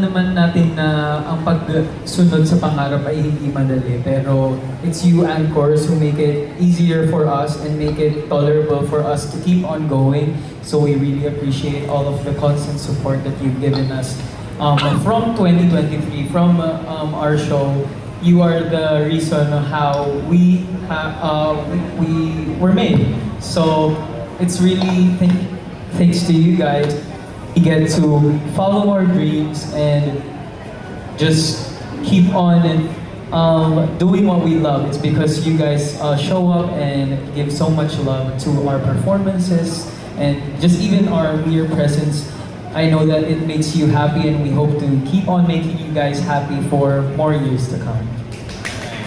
naman natin na ang pagsunod sa pangarap ay hindi madali, pero it's you anchors who make it easier for us and make it tolerable for us to keep on going. So we really appreciate all of the constant support that you've given us from 2023, from our show. You are the reason how we were made. So it's really thanks to you guys. We get to follow our dreams and just keep on and doing what we love. It's because you guys show up and give so much love to our performances and just even our mere presence. I know that it makes you happy, and we hope to keep on making you guys happy for more years to come.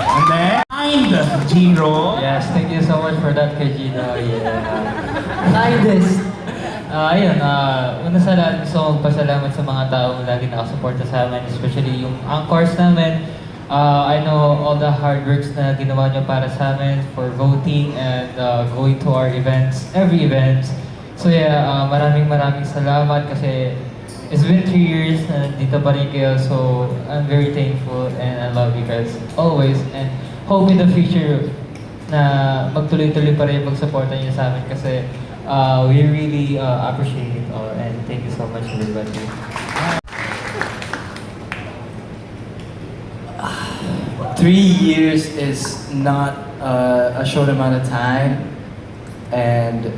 And then, and Gino. Yes, thank you so much for that kay Gino. Yeah. Kindest. Una sa lahat, gusto kong pasalamat sa mga taong lagi nakasuporta sa amin, especially yung anchors namin. I know all the hard works na ginawa nyo para sa amin for voting and going to our events, every event. So yeah, maraming salamat kasi it's been 3 years na nandito pa rin kayo. So I'm very thankful and I love you guys always and hope in the future na magtuloy-tuloy pa rin mag-supporta niyo sa amin kasi we really appreciate it all and thank you so much everybody. 3 years is not a short amount of time, and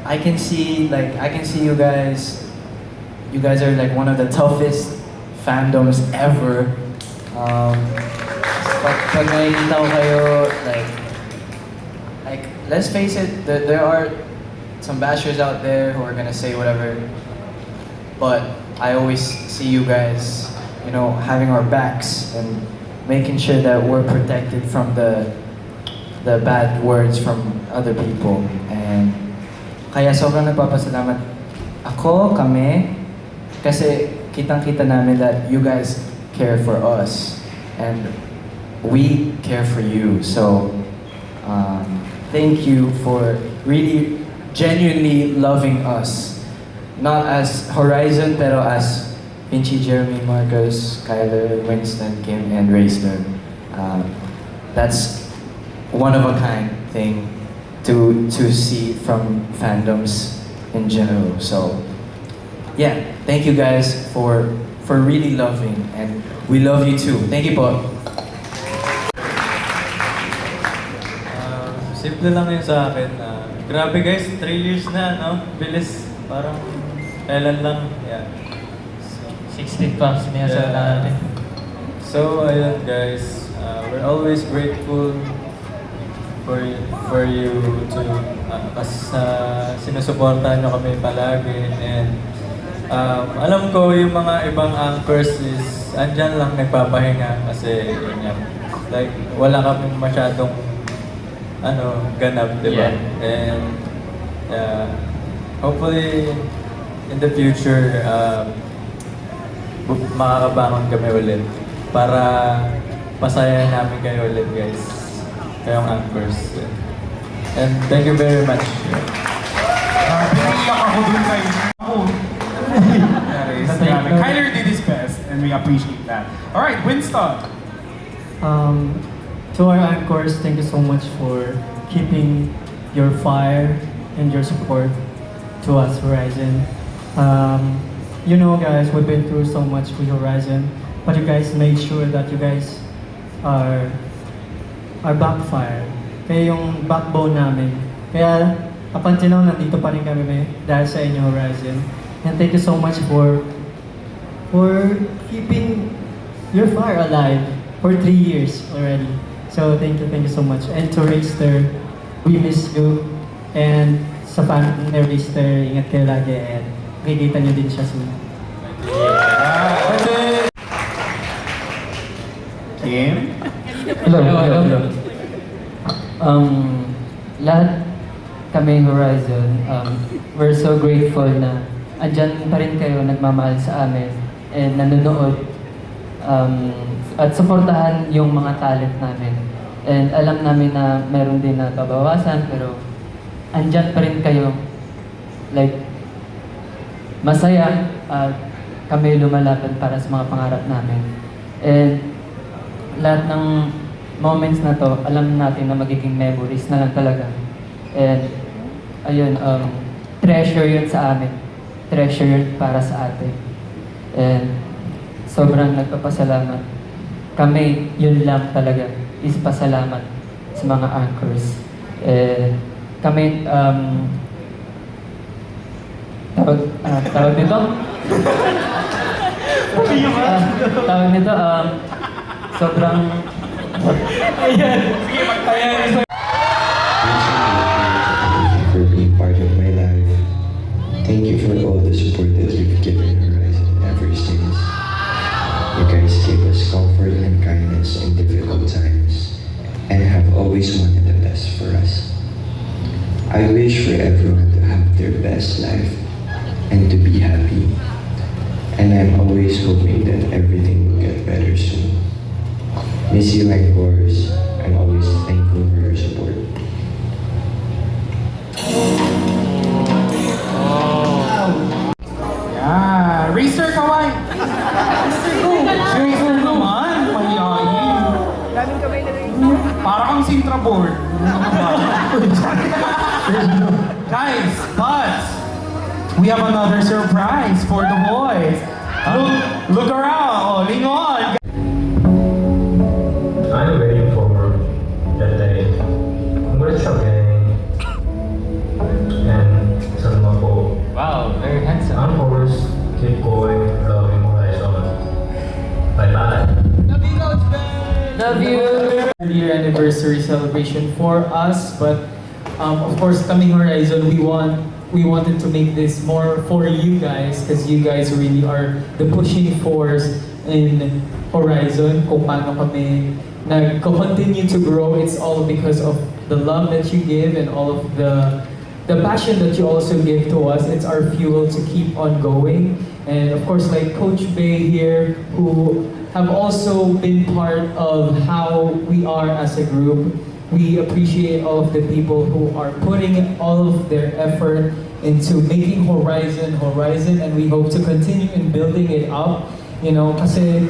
I can see you guys. You guys are like one of the toughest fandoms ever. Pag nakikita ko kayo, like let's face it, there are some bashers out there who are gonna say whatever, but I always see you guys, you know, having our backs and making sure that we're protected from the bad words from other people. And kaya sobrang nagpapasalamat kami, kasi kitang-kita namin that you guys care for us and we care for you. So thank you for really genuinely loving us. Not as Horizon, pero as Vinci, Jeremy, Marcus, Kyler, Winston, Kim, and Rayston. That's one of a kind thing to see from fandoms in general. So yeah, thank you guys for really loving, and we love you too. Thank you po. Simple lang yun sa akin. Grabe guys, 3 years na, no? Bilis. Parang kailan lang. Yeah. 16 packs niya sa natin. So, ayun guys. We're always grateful for you to kasi sinusuportahan nyo kami palagi. And alam ko yung mga ibang anchors is andyan lang nagpapahinga kasi yun yan. Like, wala kami masyadong ganap, di ba? Yeah. And hopefully in the future makakabangon kami ulit para pasayahin namin kayo ulit, guys, kayong anchors. And thank you very much. Pinaiyak ako dun kay Kyler did his best and we appreciate that. Alright, Winston. To our anchors, thank you so much for keeping your fire and your support to us, Horizon. You know, guys, we've been through so much with Horizon, but you guys made sure that you guys are backfire. Kaya yung backbone namin. Kaya, up until now, nandito pa rin kami dahil sa inyo, Horizon. And thank you so much for keeping your fire alive for 3 years already. So thank you so much. And to Rayster, we miss you. And sa fan ni Rayster, ingat kayo lagi and makikita niyo din siya soon. Kim? Hello. Lahat kami Horizon, we're so grateful na andyan pa rin kayo nagmamahal sa amin and nanonood at suportahan yung mga talent namin. And alam namin na meron din na babawasan pero andyan pa rin kayo. Like, masaya at kami lumalaban para sa mga pangarap namin. And lahat ng moments na to, alam natin na magiging memories na lang talaga. And ayun, treasure yun sa amin. Treasure yun para sa atin. And sobrang nagpapasalamat. Kami, yun lang talaga, is pasalamat sa mga anchors. Kami, tawag nito? Tawag nito, sobrang... For being part of my life. Thank you for all the support that you've given Horizon ever since. You guys gave us comfort and kindness in difficult times and have always wanted the best for us. I wish for everyone to have their best life and to be happy. And I'm always hoping that everything will get better soon. Miss you, Anchors. I'm always thankful for your support. Yeah, Racer Kawai! Racer naman, mahihayin. Para kang Sintra board. Guys, but we have another surprise for the boys. Look around, oh, lingon! I'm waiting for that day. Congrats again. And sa naman po, Wow, very handsome. of course, keep going, loving Horizon. Bye-bye. Love you! Year anniversary celebration for us, but of course, coming Horizon, we wanted to make this more for you guys because you guys really are the pushing force in Horizon. Kung paano kami nag-continue to grow, it's all because of the love that you give and all of the passion that you also give to us. It's our fuel to keep on going. And of course, like Coach Bay here, who have also been part of how we are as a group. We appreciate all of the people who are putting all of their effort into making Horizon, and we hope to continue in building it up. You know, kasi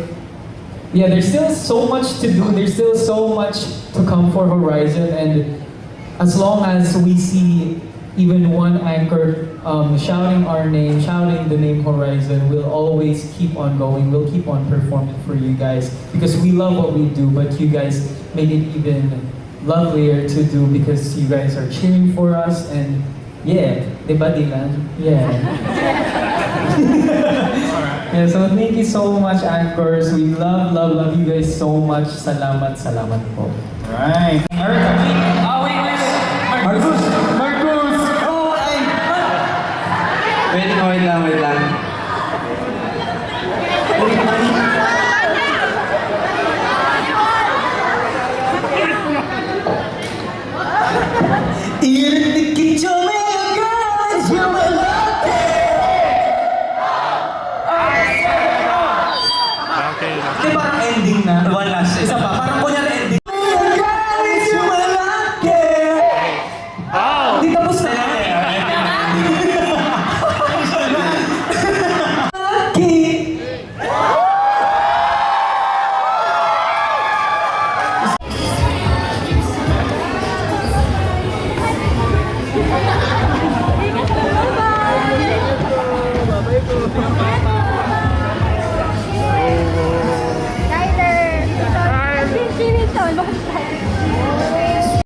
yeah, there's still so much to do. There's still so much to come for Horizon, and as long as we see even one anchor shouting our name, shouting the name Horizon, we'll always keep on going. We'll keep on performing for you guys because we love what we do, but you guys made it even lovelier to do because you guys are cheering for us and yeah, diba Dylan? Yeah. Yeah, so thank you so much, anchors. We love you guys so much. Salamat po. Alright.